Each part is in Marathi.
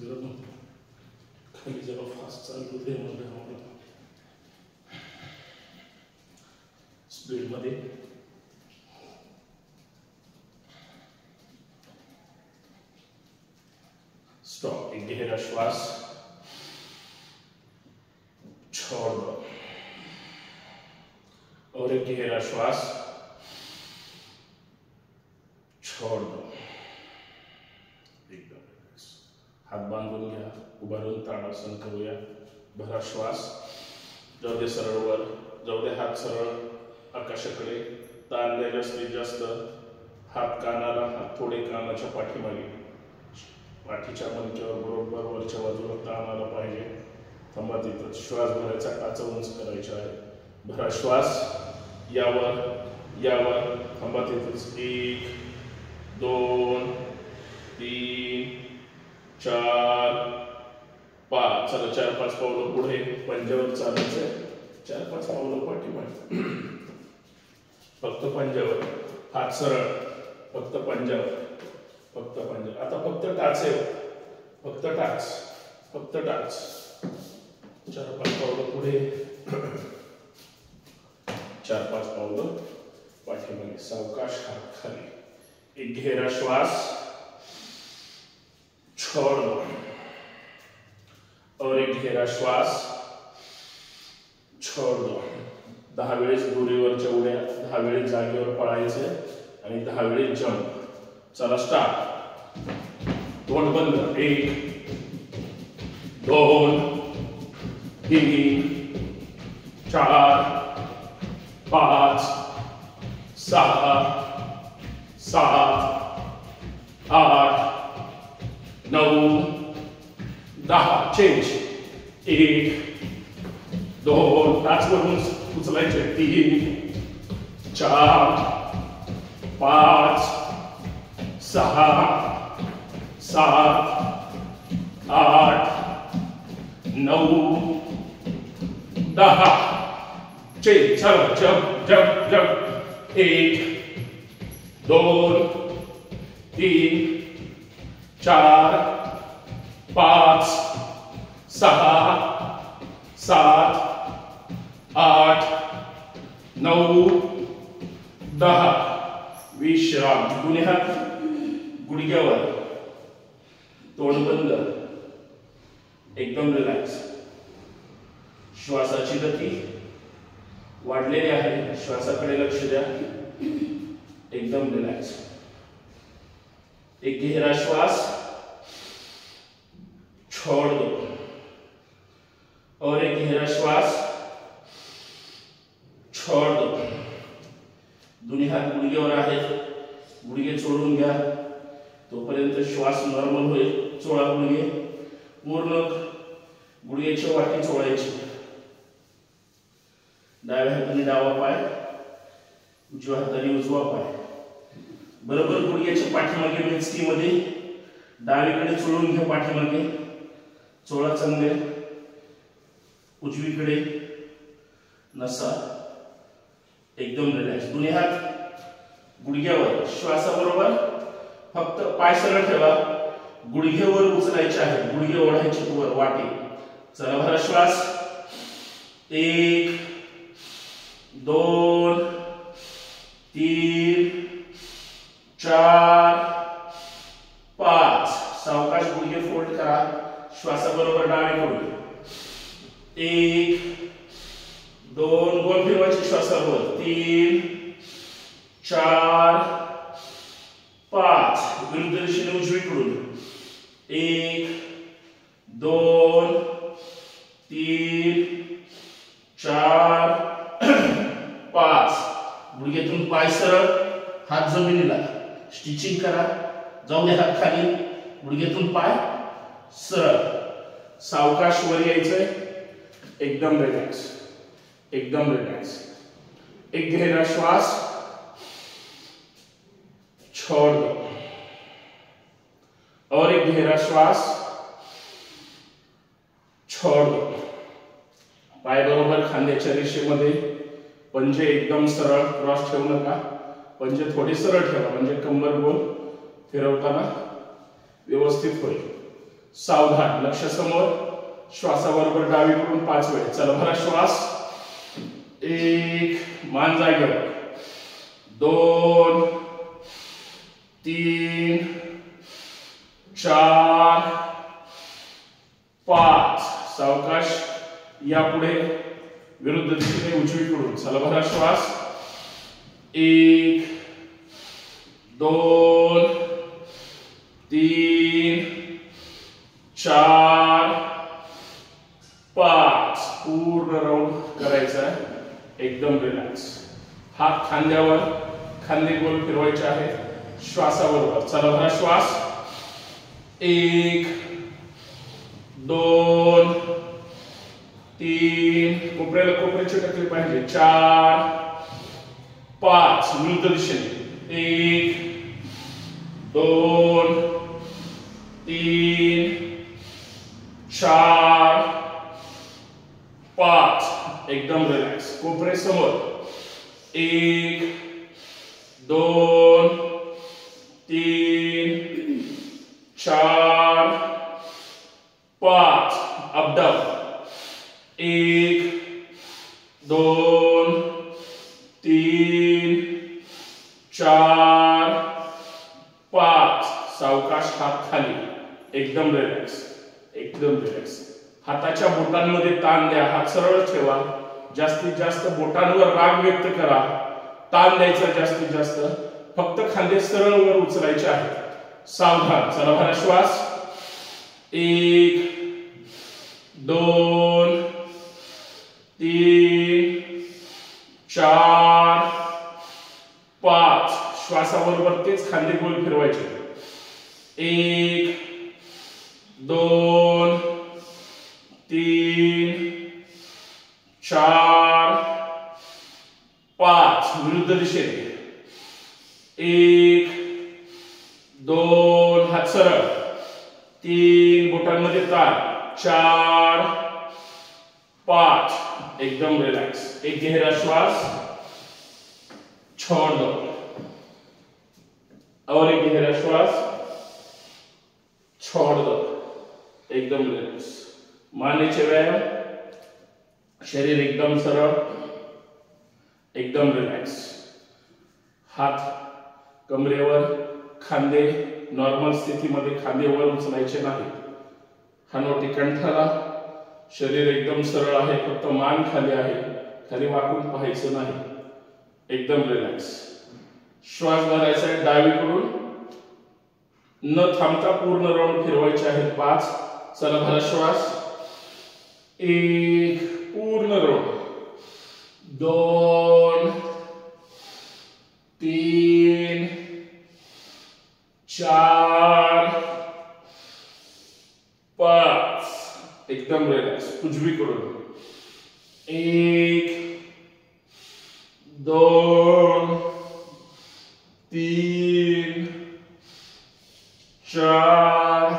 खाली जरा फास्ट चालू दे मला स्पीड मध्ये स्टॉप। एक गहरा श्वास छोड़ दो और एक गहरा श्वास छोड़ दो। एकदम हात बांधून घ्या, उभा राहून ताडासन करूया। भरा श्वास, जाऊ दे सरळ वर, जाऊ दे हात सरळ आकाशाकडे, ताण द्या जास्तीत जास्त। हात कानाला, हात थोडे कानाच्या पाठीमागे, पाठीच्या मणक्यावर बरोबर वरच्या बाजूला ताण आला पाहिजे। थांबा तिथं, श्वास भरायचा, टाचा उंच करायचा आहे। भरा श्वास, यावर यावर, थांबा तिथंच। 1 2 3 4 5, चला 4-5 पावलं पुढे, पंजावर चालायचंय। 4-5 पावलं पाठीमागे, फक्त पंजावर, हात सरळ, फक्त पंजावर, फक्त पंजा। आता फक्त टाचेवर, फक्त टाच, फक्त टाच। 4-5 पावलं पुढे, 4-5 पावलं पाठीमागे, सावकाश हात खाली। एक गहरा श्वास छोड़ दो और एक गहरा श्वास छोड़ दो। 10 वेळेस दोरीवरच्या उड्या, 10 वेळेस जागेवर पळायचे आणि 10 वेळेस जंप। चला स्टार्ट। तोंड बंद। 1 2 3 4 5 6 7 8 9 10, चेंज। 1 2, टाच वरून उचलायचे। 3 4 5 6 7 8 9 10, चेंज। चलो जंप जंप जंप। 1 2 3 4 5 6 7 8 9 10, विश्राम। दोन्ही हात गुडघ्यावर, तोंड बंद, एकदम रिलॅक्स। श्वासाची गती वाढलेली आहे, श्वासाकडे लक्ष द्या, एकदम रिलॅक्स। एक गहरा श्वास छोड़ दो और एक गहरा श्वास छोड़ दो। दोन्ही हात गुडघ्यावर आहेत, गुडघे चोळून घ्या, तोपर्यंत श्वास नॉर्मल होईल। चोळा गुडघे, पूर्ण गुडघ्याची वाटी चोळायची। डाव्या हाताने डावा पाय, उजव्या हाताने उजवा पाय, बरोबर गुडघ्याच्या पाठीमागे मेचकीमध्ये डावीकडे चोळून घ्या। पाठीमागे चोळा चांगले, उजवीकडे नसा, एकदम रिलॅक्स। दोन्ही हात गुडघ्यावर, श्वासाबरोबर फक्त पाय सरळ ठेवा, गुडघेवर उचलायचे आहे, गुडघे ओढायचे वर वाटी। चला भरा श्वास। 1 2 3 4 5, सावकाश गुडघे फोल्ड करा, श्वासाबरोबर डावीकडे। 1 2, गोल फिरवायचे श्वासाबरोबर। 3 4 5, विरुद्ध दिशेने उजवीकडून। 1 2 3 4 5, गुडघ्यातून पाय सरळ, हात जमिनीला, स्टिचिंग करा। जाऊ दे हात खाली, गुडघ्यातून पाय सरळ, सावकाश वर यायचंय, एकदम रिलॅक्स, एकदम रिलॅक्स। एक गहरा श्वास छोड़ दो और एक गहरा श्वास छोड़ दो। पाय बरोबर खांद्याच्या रेषेमध्ये, पंजे एकदम सरळ, क्रॉस ठेवू नका, पंजे थोडी सरळ ठेवा, म्हणजे कंबर गोल फिरवताना व्यवस्थित होईल। सावधान, लक्ष समोर, श्वासाबरोबर डावीकडून 5 वेळ. चला भरा श्वास. 1, मान जागेवर, 2, 3, 4, 5. सावकाश यापुढे विरुद्ध दिशेने उजवीकडून. चला भरा श्वास. 1, 2, 3, 4, 5. पूर्ण राऊंड करायचा आहे. एकदम रिलॅक्स. हात खांद्यावर, खांदे गोल फिरवायचे आहेत श्वासाबरोबर. चला भरा श्वास. 1, 2, 3, कोपऱ्याला कोपरे चिटकले पाहिजे. 4, 5. विरुद्ध दिशेने. 1, 2, 3, 4, 5. एकदम रिलॅक्स. कोपरे समोर. 1, 2, 3, 4, 5. Up down. 1, 2, 3, 4, 5. सावकाश हात खाली. एकदम रिलॅक्स, एकदम रिलॅक्स. हाताच्या बोटांमध्ये ताण द्या. हात सरळ ठेवा. जास्तीत जास्त बोटांवर राग व्यक्त करा. ताण द्यायचा जास्तीत जास्त. फक्त खांदे सरळ वर उचलायचे आहेत. सावधान. चला भरा श्वास. 1, 2, 3, 4, 5. श्वासाबरोबर तेच खांदे गोल फिरवायचे. 1, 2, 3, 4, 5. विरुद्ध दिशेने. 1, 2, हात सरळ. 3, बोटांमध्ये ताण. 4, 5. एकदम रिलॅक्स. एक गहरा श्वास, छोड़ दो. और एक गहरा श्वास, छोड़ दो. एकदम रिलॅक्स. मानेचे व्यायाम. शरीर एकदम सरळ, एकदम रिलॅक्स. हात कमरेवर, खांदे नॉर्मल स्थितीमध्ये खांदे वर उचलायचे नाही. हनवटी कंठाला. शरीर एकदम सरळ आहे. फक्त मान खाली आहे. खाली वाकून पाहायचं नाही. एकदम रिलॅक्स. श्वास भरायचा आहे डावीकडून. न थांबता पूर्ण राऊंड फिरवायचे आहेत. 5. चला भरा श्वास. 1, पूर्ण राऊंड. 2, 3, 4, 5. एकदम रिलॅक्स. उजवीकडून. 1, 2, 3, 4,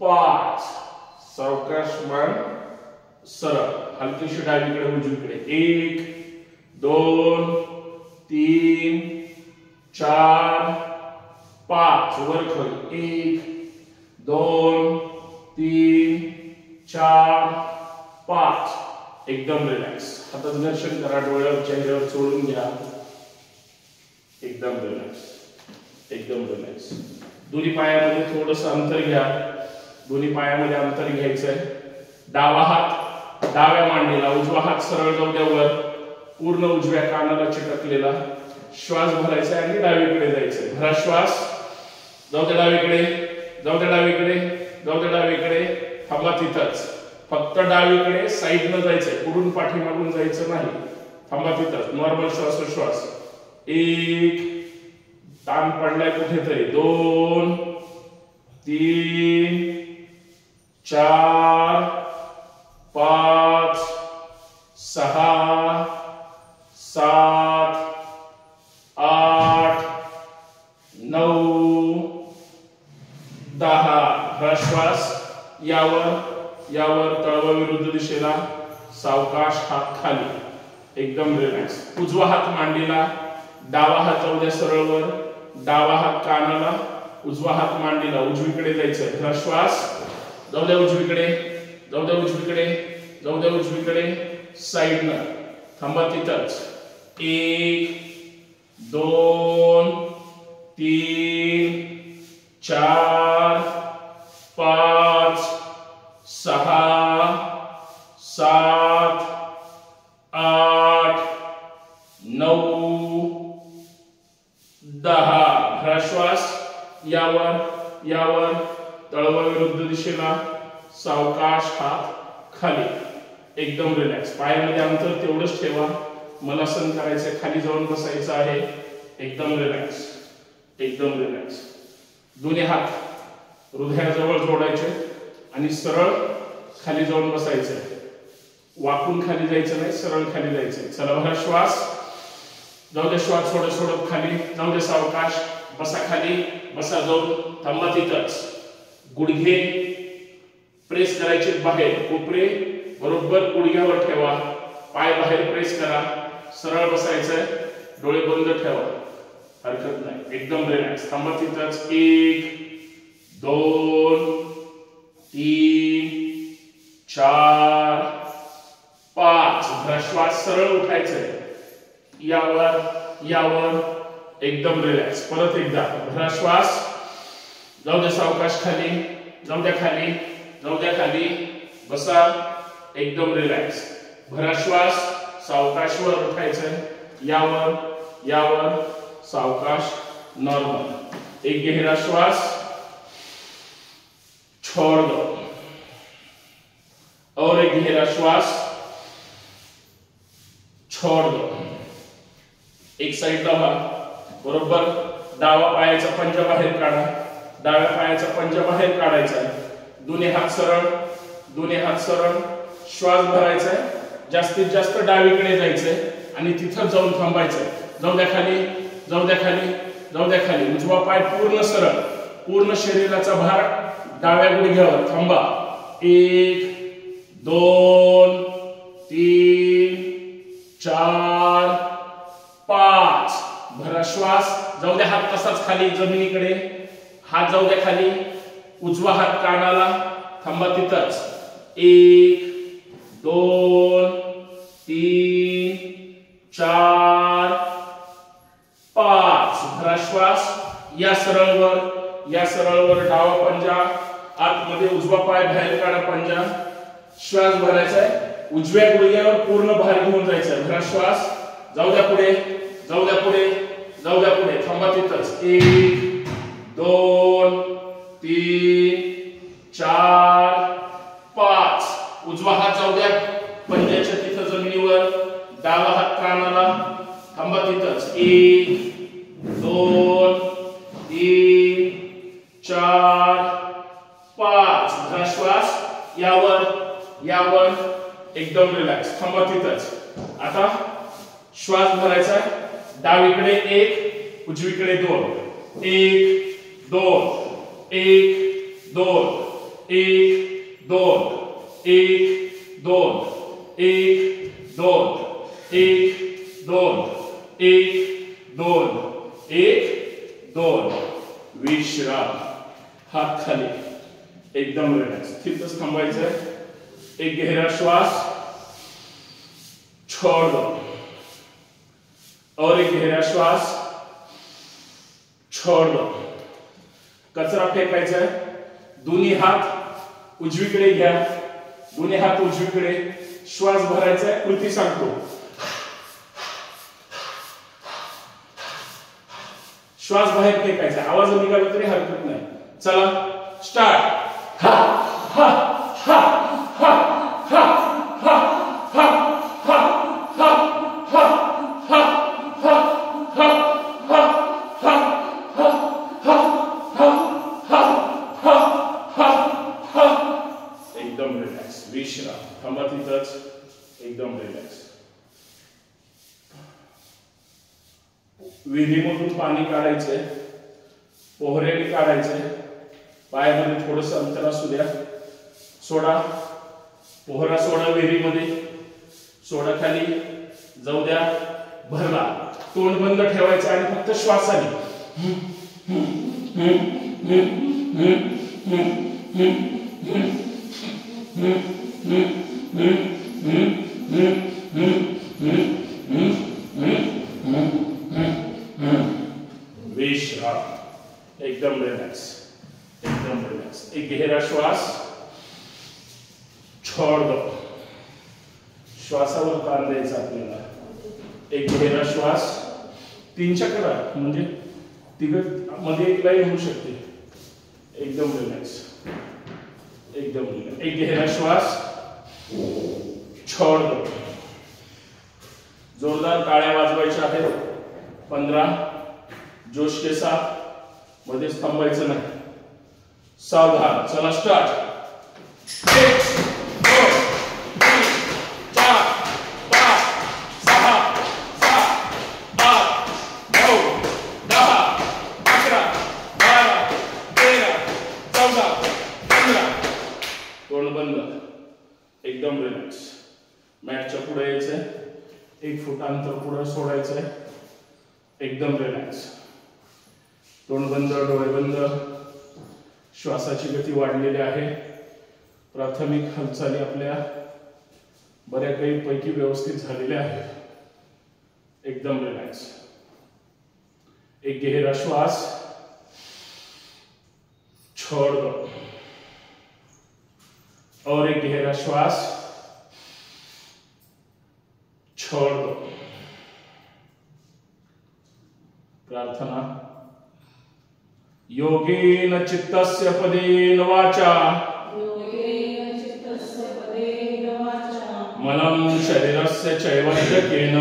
5. सावकाश मान सरळ. हलकीशी डावीकडे उजवीकडे. 1, 2, 3, 4, 5. वर खाली. 1, 2, 3, 4, 5. एकदम रिलॅक्स. हातात घर्षण करा. डोळ्यावर, चेहऱ्यावर चोळून घ्या. एकदम रिलॅक्स, एकदम रिलॅक्स. दोन्ही पायामध्ये थोडंसं अंतर घ्या. दोन्ही पायामध्ये अंतर घ्यायचंय. डावा हात डाव्या मांडीला, उजवा हात सरळ जाऊ द्या वर. पूर्ण उजव्या कानाला चिटकलेला. श्वास भरायचा आणि डावीकडे जायचंय. भरा श्वास. जाऊ द्या डावीकडे, जाऊ द्या डावीकडे, जाऊ द्या डावीकडे. थांबा तिथंच. फक्त डावीकडे साईडनं जायचंय. पुढून पाठीमागून जायचं नाही. थांबा तिथंच. नॉर्मल श्वासोश्वास. 1, ताण पडलाय कुठेतरी. 2, 3, 4, 5, 6, 7, 8, 9, 10. श्वास यावर तळवा विरुद्ध दिशेला. सावकाश हात खाली. एकदम रिलॅक्स. उजवा हात मांडीला. डावा हात जाऊ द्या सरळ वर. डावा हात कानाला. उजवा हात मांडीला, उजवीकडे जायचं. धरा श्वास, जाऊ द्या उजवीकडे, जाऊ द्या उजवीकडे, जाऊ द्या उजवीकडे, साईडनं थांबा तिथंच. 1 2 3 4 5 6 7 8 9 10. धरा श्वास, यावर यावर, तळवा विरुद्ध दिशेला, सावकाश हात खाली, एकदम रिलॅक्स. पायामध्ये अंतर तेवढंच ठेवा. मलासन करायचं, खाली जाऊन बसायचं आहे. एकदम रिलॅक्स, एकदम रिलॅक्स. दोन्ही हात हृदयाजवळ जोडायचे आणि सरळ खाली जाऊन बसायचं. वाकून खाली जायचं नाही, सरळ खाली जायचं. चला भरा श्वास, जाऊ दे श्वास सोडत सोडत खाली, जाऊ दे सावकाश, बसा खाली, बसा जाऊन, थांबा तिथंच. गुडघे प्रेस करायचे बाहेर, कोपरे बरोबर गुडघ्यावर ठेवा, पाय बाहेर प्रेस करा, सरळ बसायचंय, डोळे बंद ठेवा, हरकत नाही, एकदम रिलॅक्स. थांबा तिथंच. 1 2 3 4 5. धरा श्वास, सरळ उठायचंय, यावर यावर, एकदम रिलॅक्स. परत एकदा धरा श्वास, जाऊ द्या सावकाश खाली, जाऊ द्या खाली, जाऊ द्या खाली, बसा, एकदम रिलॅक्स. भरा श्वास, सावकाश वर उठायचंय, यावर यावर, सावकाश नॉर्मल. एक गहरा श्वास, छोड़ दो, और एक गहरा श्वास, छोड़ दो. एक साइड लावा, बरोबर डावा पायाचा पंजा बाहेर काढा, डाव्या पायाचा पंजा बाहेर काढायचा. दोन्ही हात सरळ, दोन्ही हात सरळ. श्वास भरायचा, जास्तीत जास्त डावीकडे जायचंय आणि तिथं जाऊन थांबायचंय. जाऊ द्या खाली, जाऊ द्या खाली, जाऊ द्या खाली. उजवा पाय पूर्ण सरळ, पूर्ण शरीराचा भार डाव्या गुडघ्यावर. थांबा. 1 2 3 4 5. भरा श्वास, जाऊ द्या हात तसाच खाली जमिनीकडे, हात जाऊ द्या खाली, उजवा हात कानाला, थांबा तिथंच. 1 2 3 4 5. भरा श्वास, या सरळवर, या सरळवर, डावा पंजा आतमध्ये, उजवा पाय बाहेर काढा, पंजा. श्वास भरायचा आहे, उजव्या गुडघ्यावर पूर्ण भार घेऊन जायचा. भरा श्वास, जाऊ द्या पुढे, जाऊ द्या पुढे, जाऊ द्या पुढे, थांबा तिथंच. 1 2 3 4 5. उजवा हात जाऊ द्या पंजाच्या तिथं जमिनीवर, डावा हात कानाला, थांबा तिथंच. 1 2 3 4 5. भरा श्वास, यावर यावर, एकदम रिलॅक्स. थांबा तिथंच. आता श्वास भरायचा, डावीकडे 1, उजवीकडे 2. 1 2 1 2 1 2 1 2 1 2 1 2 1 2 1 2. विश्राम. हात खाली, एकदम रिलॅक्स. तिथंच थांबायचं. एक गहरा श्वास, छोड़ दो, और एक गहरा श्वास, छोड़ दो. कचरा फेकायचा आहे. दोन्ही हात उजवीकडे घ्या, दोन्ही हात उजवीकडे. श्वास भरायचा आहे, कृती सांगतो. श्वास बाहेर फेकायचा, आवाज निघाला तरी हरकत नाही. चला स्टार्ट. हा हा हा हा हा हा हा हा हा हा हा हा हा हा हा हा. एकदम रिलॅक्स. विश्राम. थांबा तिथंच, एकदम रिलॅक्स. विहिरीमधून पाणी काढायचंय, पोहऱ्याने काढायचंय. पायामध्ये थोडस अंतर असू द्या. सोडा, पोहरा सोडा विहिरीमध्ये, सोडा खाली, जाऊ द्या. भरला, तोंड बंद ठेवायचं आणि फक्त श्वासाने विश्राम. एकदम रिलॅक्स, एकदम रिलॅक्स. एक गहरा श्वास, छोड़ दो. श्वासावर ताण द्यायचा आपल्याला. एक गहरा श्वास, 3 चक्र म्हणजे तिघ मध्ये एक लाईन होऊ शकते. एकदम रिलॅक्स, एकदम रिलॅक्स. एक गहरा श्वास, छोड़ दो. जोरदार टाळ्या वाजवायच्या आहेत. 15 जोश के साथ. मध्येच थांबायचं नाही. सावधान. चला स्टार्ट. 1 2 3 4 5 6 7 8 9 10 11 12 13 14 15. तोंड बंद. एकदम रिलॅक्स. मॅटच्या पुढे यायचंय. 1 फूट अंतर पुढे सोडायचंय. एकदम रिलॅक्स. तोंड बंद, डोळे बंद. श्वासाची गती वाढलेली आहे. प्राथमिक हालचाली आपल्या बऱ्यापैकी व्यवस्थित झालेल्या आहेत. एकदम रिलॅक्स. एक गहरा श्वास, छोड़ दो. और एक गहरा श्वास, छोड़ दो. प्रार्थना. योगेन चित्तस्य पदेन वाचा मलं शरीरस्य चैवैद्यकेन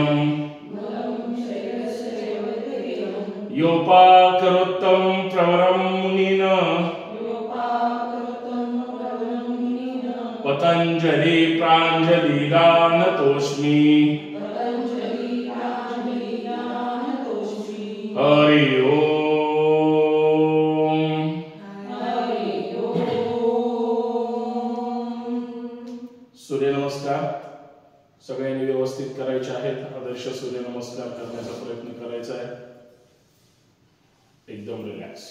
योपाकरोत्तं प्रवरं मुनिना पतंजलि प्राञ्जलिरानतोऽस्मि. हरि ओम. सूर्यनमस्कार सगळ्यांनी व्यवस्थित करायचे आहेत. आदर्श सूर्यनमस्कार करण्याचा प्रयत्न करायचा आहे. एकदम रिलॅक्स.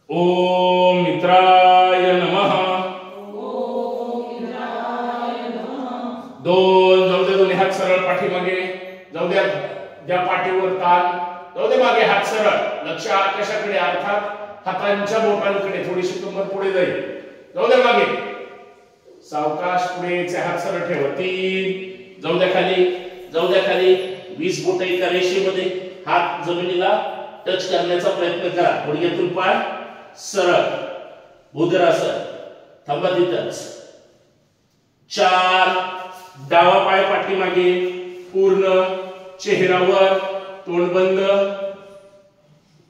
ओम मित्राय नमः. दोन जाऊ दे. दोन्ही हात सरळ पाठीमागे जाऊ द्या. ज्या पाठीवर ताण जाऊ दे. मागे हात सरळ. लक्ष आकाशाकडे अर्थात हातांच्या बोटांकडे. थोडीशी कंबर पुढे जाईल. जाऊ दे मागे. सावकाश पुढे. हात सरळ ठेवा. 3 जाऊ द्या खाली. जाऊ द्या खाली. 20 बोट एका रेषेमध्ये. हात जमिनीला टच करण्याचा प्रयत्न करा. गुडघ्यातून पाय सरळ. भुजंगासन. थांबा तिथंच. 4 डावा पाय पाठीमागे पूर्ण. चेहऱ्यावर. तोंड बंद.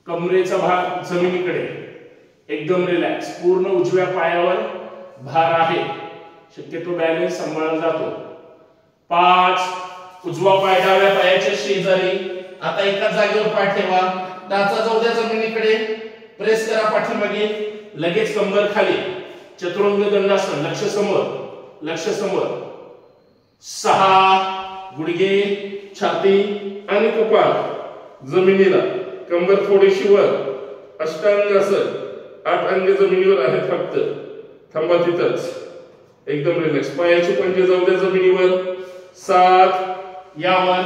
कमरेचा भाग जमिनीकडे. एकदम रिलॅक्स. पूर्ण उजव्या पायावर भार आहे. शक्यतो बॅलन्स सांभाळला जातो. 5 उजवा पाय डाव्या पायाच्या शेजारी. आता एका जागेवर पाय ठेवा. टाचा जाऊ द्या जमिनीकडे. प्रेस करा पाठीमागे. लगेच कंबर खाली. चतुरंग दंडासन. लक्ष समोर. लक्ष समोर. 6 गुडघे, छाती आणि कपाळ जमिनीला. कंबर थोडीशी वर. अष्टांगासन. 8 अंग जमिनीवर आहेत फक्त. थांबा तिथंच. एकदम रिलॅक्स. पायाची पंजे जाऊ द्या जमिनीवर. 7 यावर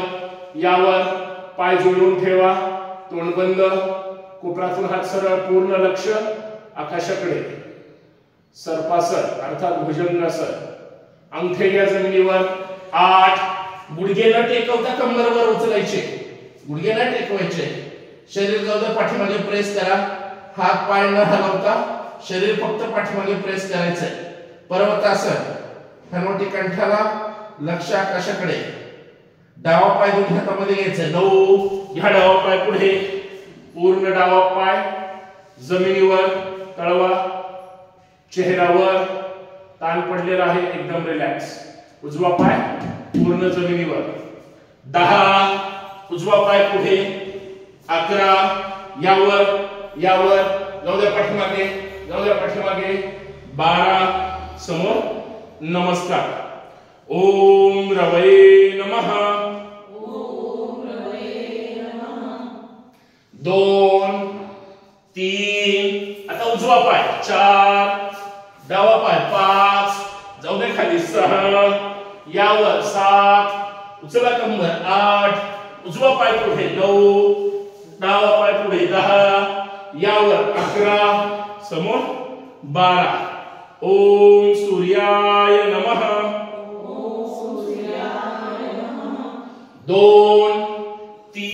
यावर पाय जोडून ठेवा. तोंड बंद. कोपरातून हात सरळ. पूर्ण लक्ष आकाशाकडे. सर्पासन अर्थात भुजंगासन. अंगठे घ्या जमिनीवर. 8 गुडघे न टेकवता कंबरवर उचलायचे. गुडघे न टेकवायचे. शरीर जाऊ द्या पाठीमागे. प्रेस करा. हात पाय न हलवता शरीर फक्त पाठीमागे प्रेस करायचंय. पर्वतासन. हनुवटी कंठाला. लक्ष आकाशाकडे. डावा पाय दोन्ही हातामध्ये घ्यायचा. 9 ह्या डावा पाय पुढे. पूर्ण डावा पाय जमिनीवर. तळवा चेहऱ्यावर. ताण पडलेला आहे. एकदम रिलॅक्स. उजवा पाय पूर्ण जमिनीवर. 10 उजवा पाय पुढे. 11 यावर यावर. जाऊ द्या पाठीमागे. जाऊ द्या पाठीमागे. 12 समोर. नमस्कार. ओम रवये नमः. 2 3 उजवा पाय 4, डावा पाय 5, जाऊ दे खाली 6, यावर 7, उचला कंबर 8, उजवा पाय पुढे 9, डावा पाय पुढे 10, यावर 11, समोर 12. ओम सूर्याय नमः. 2